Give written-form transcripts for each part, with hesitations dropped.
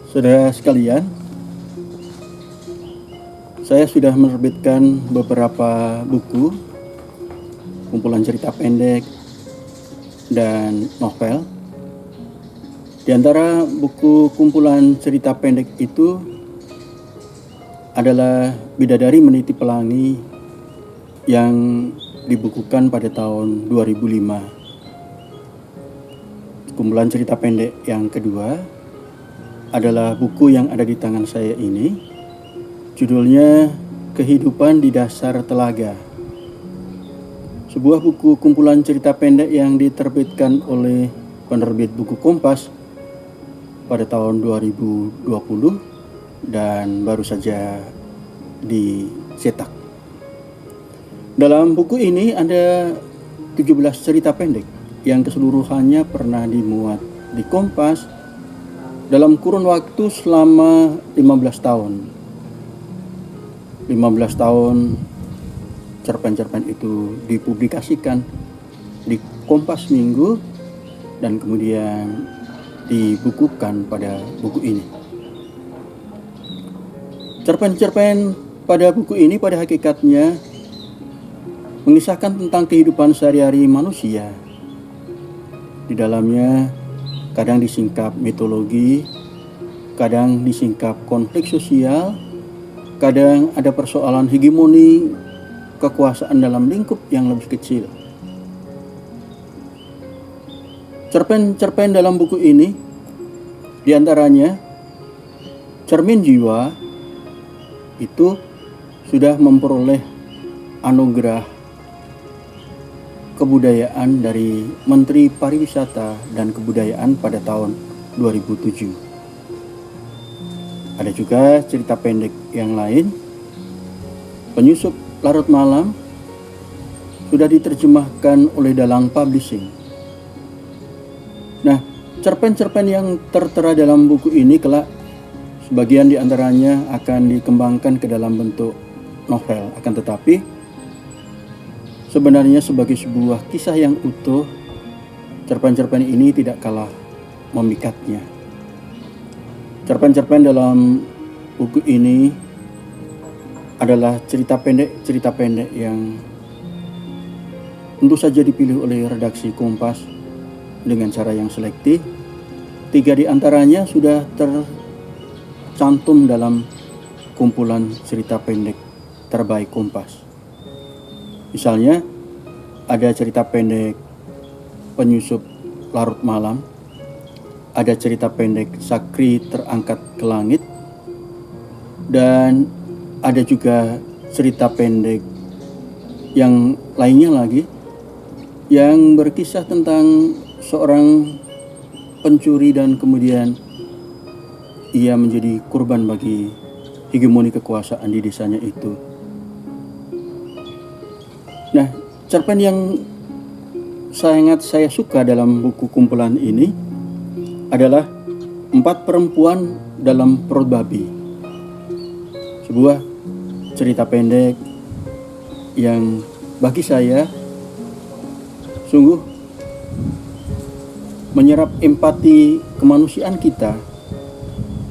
Saudara sekalian, saya sudah menerbitkan beberapa buku, kumpulan cerita pendek, dan novel. Di antara buku kumpulan cerita pendek itu adalah Bidadari Meniti Pelangi yang dibukukan pada tahun 2005. Kumpulan cerita pendek yang kedua adalah buku yang ada di tangan saya ini. Judulnya Kehidupan di Dasar Telaga. Sebuah buku kumpulan cerita pendek yang diterbitkan oleh penerbit buku Kompas pada tahun 2020 dan baru saja dicetak. Dalam buku ini ada 17 cerita pendek yang keseluruhannya pernah dimuat di Kompas dalam kurun waktu selama 15 tahun. 15 tahun cerpen-cerpen itu dipublikasikan di Kompas Minggu dan kemudian dibukukan pada buku ini. Cerpen-cerpen pada buku ini pada hakikatnya mengisahkan tentang kehidupan sehari-hari manusia. Di dalamnya kadang disingkap mitologi, kadang disingkap konflik sosial, kadang ada persoalan hegemoni kekuasaan dalam lingkup yang lebih kecil. Cerpen-cerpen dalam buku ini diantaranya Cermin Jiwa itu sudah memperoleh anugerah kebudayaan dari Menteri Pariwisata dan Kebudayaan pada tahun 2007. Ada juga cerita pendek yang lain, Penyusup Larut Malam, sudah diterjemahkan oleh Dalang Publishing. Nah, cerpen-cerpen yang tertera dalam buku ini kelak sebagian diantaranya akan dikembangkan ke dalam bentuk novel. Akan tetapi sebenarnya sebagai sebuah kisah yang utuh, cerpen-cerpen ini tidak kalah memikatnya. Cerpen-cerpen dalam buku ini adalah cerita pendek yang tentu saja dipilih oleh redaksi Kompas dengan cara yang selektif. 3 di antaranya sudah tercantum dalam kumpulan cerita pendek terbaik Kompas. Misalnya ada cerita pendek Penyusup Larut Malam, ada cerita pendek Sakri Terangkat ke Langit, dan ada juga cerita pendek yang lainnya lagi yang berkisah tentang seorang pencuri dan kemudian ia menjadi korban bagi hegemoni kekuasaan di desanya itu. Nah, cerpen yang sangat saya suka dalam buku kumpulan ini adalah 4 Perempuan dalam Perut Babi. Sebuah cerita pendek yang bagi saya sungguh menyerap empati kemanusiaan kita.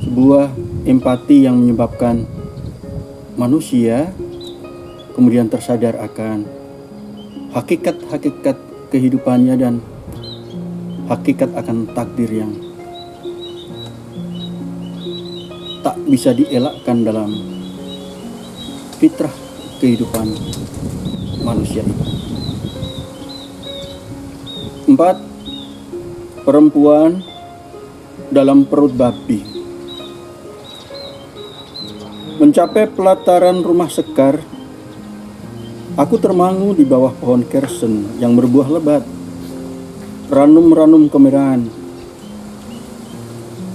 Sebuah empati yang menyebabkan manusia kemudian tersadar akan hakikat-hakikat kehidupannya dan hakikat akan takdir yang tak bisa dielakkan dalam fitrah kehidupan manusia itu. 4 Perempuan dalam Perut Babi. Mencapai pelataran rumah Sekar, aku termangu di bawah pohon kersen yang berbuah lebat, ranum-ranum kemerahan.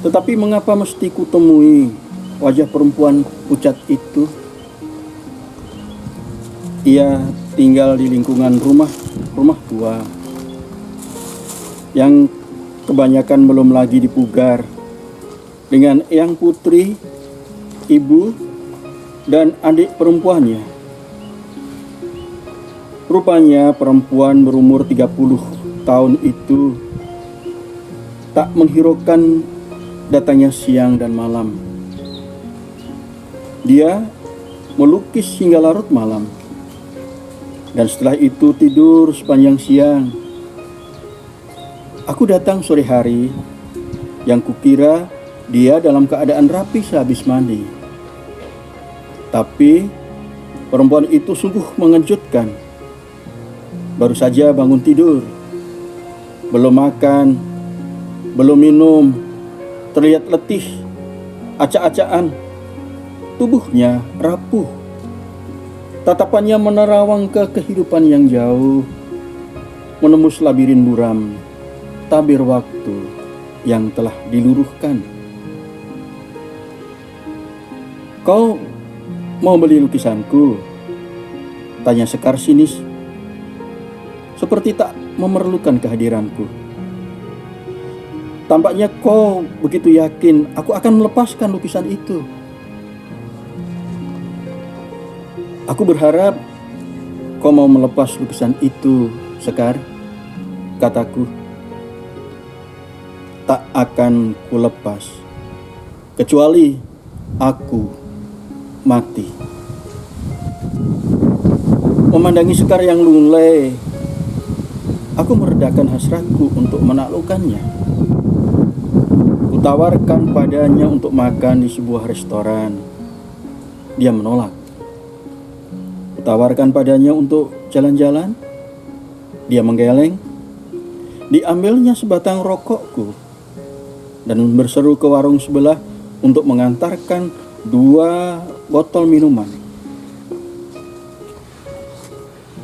Tetapi mengapa mesti kutemui wajah perempuan pucat itu? Ia tinggal di lingkungan rumah tua yang kebanyakan belum lagi dipugar, dengan eyang putri, ibu, dan adik perempuannya. Rupanya perempuan berumur 30 tahun itu tak menghiraukan datangnya siang dan malam. Dia melukis hingga larut malam, dan setelah itu tidur sepanjang siang. Aku datang sore hari, yang kukira dia dalam keadaan rapi sehabis mandi. Tapi perempuan itu sungguh mengejutkan. Baru saja bangun tidur, belum makan, belum minum, terlihat letih, acak-acakan, tubuhnya rapuh. Tatapannya menerawang ke kehidupan yang jauh, menembus labirin buram, tabir waktu yang telah diluruhkan. "Kau mau beli lukisanku?" tanya Sekar sinis, seperti tak memerlukan kehadiranku. "Tampaknya kau begitu yakin aku akan melepaskan lukisan itu." "Aku berharap kau mau melepas lukisan itu, Sekar," kataku. "Tak akan kulepas, kecuali aku mati." Memandangi Sekar yang lunglai, aku meredakan hasratku untuk menaklukkannya. Kutawarkan padanya untuk makan di sebuah restoran. Dia menolak. Kutawarkan padanya untuk jalan-jalan. Dia menggeleng. Diambilnya sebatang rokokku dan berseru ke warung sebelah untuk mengantarkan 2 botol minuman.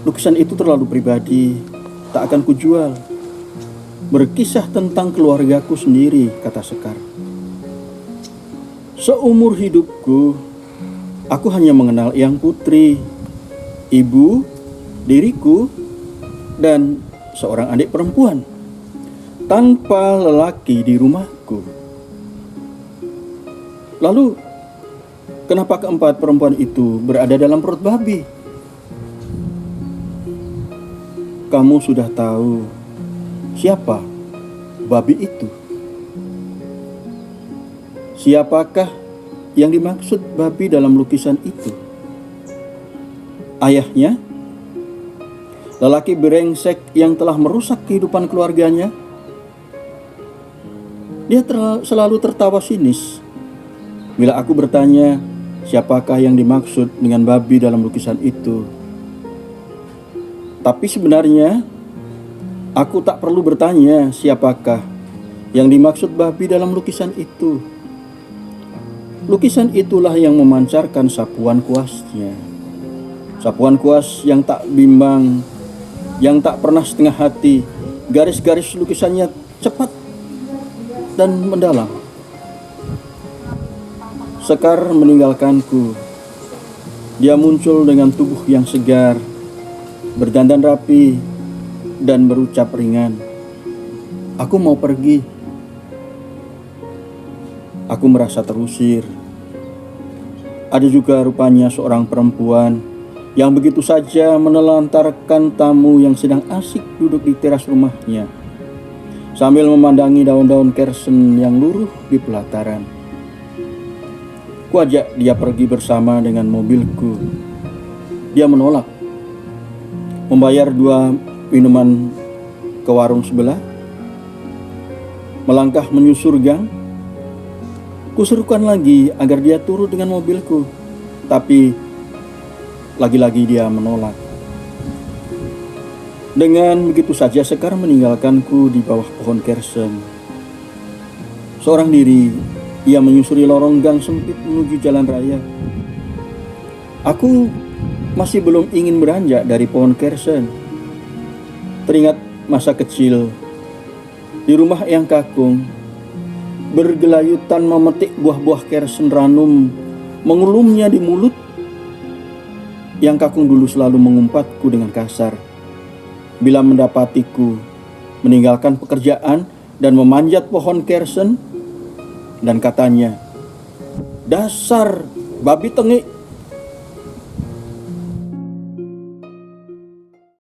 "Lukisan itu terlalu pribadi, tak akan kujual. Berkisah tentang keluargaku sendiri," kata Sekar. "Seumur hidupku, aku hanya mengenal Eyang Putri, ibu, diriku, dan seorang adik perempuan, tanpa lelaki di rumahku. Lalu, kenapa keempat perempuan itu berada dalam perut babi?" "Kamu sudah tahu siapa babi itu?" "Siapakah yang dimaksud babi dalam lukisan itu?" "Ayahnya? Lelaki brengsek yang telah merusak kehidupan keluarganya?" Dia selalu tertawa sinis bila aku bertanya siapakah yang dimaksud dengan babi dalam lukisan itu. Tapi sebenarnya aku tak perlu bertanya siapakah yang dimaksud babi dalam lukisan itu. Lukisan itulah yang memancarkan sapuan kuasnya. Sapuan kuas yang tak bimbang, yang tak pernah setengah hati. Garis-garis lukisannya cepat dan mendalam. Sekar meninggalkanku. Dia muncul dengan tubuh yang segar, berdandan rapi, dan berucap ringan, "Aku mau pergi." Aku merasa terusir. Ada juga rupanya seorang perempuan yang begitu saja menelantarkan tamu yang sedang asik duduk di teras rumahnya, sambil memandangi daun-daun kersen yang luruh di pelataran. Kuajak dia pergi bersama dengan mobilku. Dia menolak. Membayar 2 minuman ke warung sebelah. Melangkah menyusur gang. Kuserukan lagi agar dia turut dengan mobilku, tapi lagi-lagi dia menolak. Dengan begitu saja Sekar meninggalkanku di bawah pohon kersen. Seorang diri, ia menyusuri lorong gang sempit menuju jalan raya. Aku masih belum ingin beranjak dari pohon kersen. Teringat masa kecil di rumah Eyang Kakung, bergelayutan memetik buah-buah kersen ranum, mengulumnya di mulut. Eyang Kakung dulu selalu mengumpatku dengan kasar bila mendapatiku meninggalkan pekerjaan dan memanjat pohon kersen, dan katanya, "Dasar babi tengik,